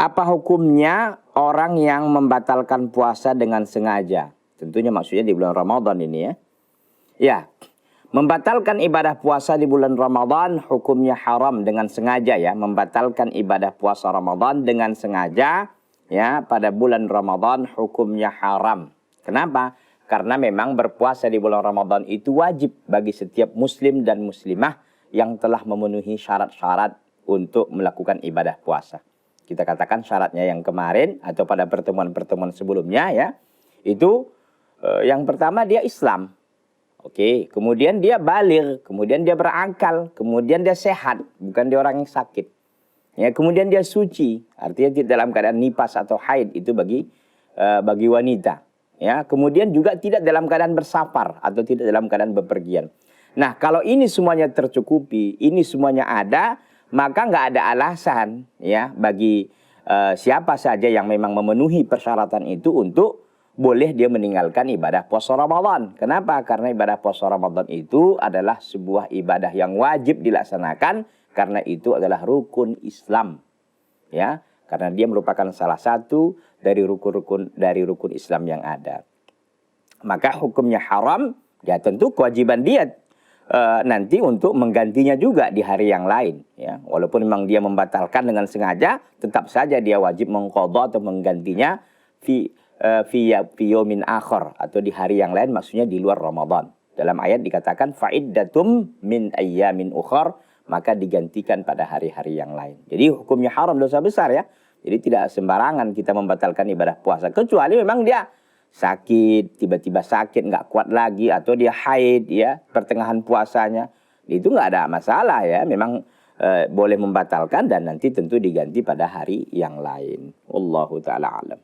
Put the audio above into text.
Apa hukumnya orang yang membatalkan puasa dengan sengaja? Tentunya maksudnya di bulan Ramadan ini ya. Ya, membatalkan ibadah puasa di bulan Ramadan hukumnya haram dengan sengaja ya. Membatalkan ibadah puasa Ramadan dengan sengaja ya pada bulan Ramadan hukumnya haram. Kenapa? Karena memang berpuasa di bulan Ramadan itu wajib bagi setiap muslim dan muslimah yang telah memenuhi syarat-syarat untuk melakukan ibadah puasa. Kita katakan syaratnya yang kemarin atau pada pertemuan-pertemuan sebelumnya ya. Itu yang pertama dia Islam. Oke, kemudian dia baligh, kemudian dia berakal, kemudian dia sehat, bukan dia orang yang sakit. Ya, kemudian dia suci, artinya tidak dalam keadaan nifas atau haid itu bagi wanita. Ya, kemudian juga tidak dalam keadaan bersafar atau tidak dalam keadaan bepergian. Nah, kalau ini semuanya tercukupi, ini semuanya ada, maka nggak ada alasan ya bagi siapa saja yang memang memenuhi persyaratan itu untuk boleh dia meninggalkan ibadah puasa Ramadan. Kenapa? Karena ibadah puasa Ramadan itu adalah sebuah ibadah yang wajib dilaksanakan karena itu adalah rukun Islam. Ya, karena dia merupakan salah satu dari rukun Islam yang ada. Maka hukumnya haram, ya tentu kewajiban dia nanti untuk menggantinya juga di hari yang lain ya. Walaupun memang dia membatalkan dengan sengaja, tetap saja dia wajib mengqadha atau menggantinya fi yaumin akhar atau di hari yang lain, maksudnya di luar Ramadan. Dalam ayat dikatakan fa'iddatum min ayyamin ukhar, maka digantikan pada hari-hari yang lain. Jadi hukumnya haram, dosa besar ya. Jadi tidak sembarangan kita membatalkan ibadah puasa kecuali memang dia sakit, tiba-tiba sakit, nggak kuat lagi, atau dia haid ya, pertengahan puasanya. Itu nggak ada masalah ya, memang boleh membatalkan dan nanti tentu diganti pada hari yang lain. Wallahu ta'ala alam.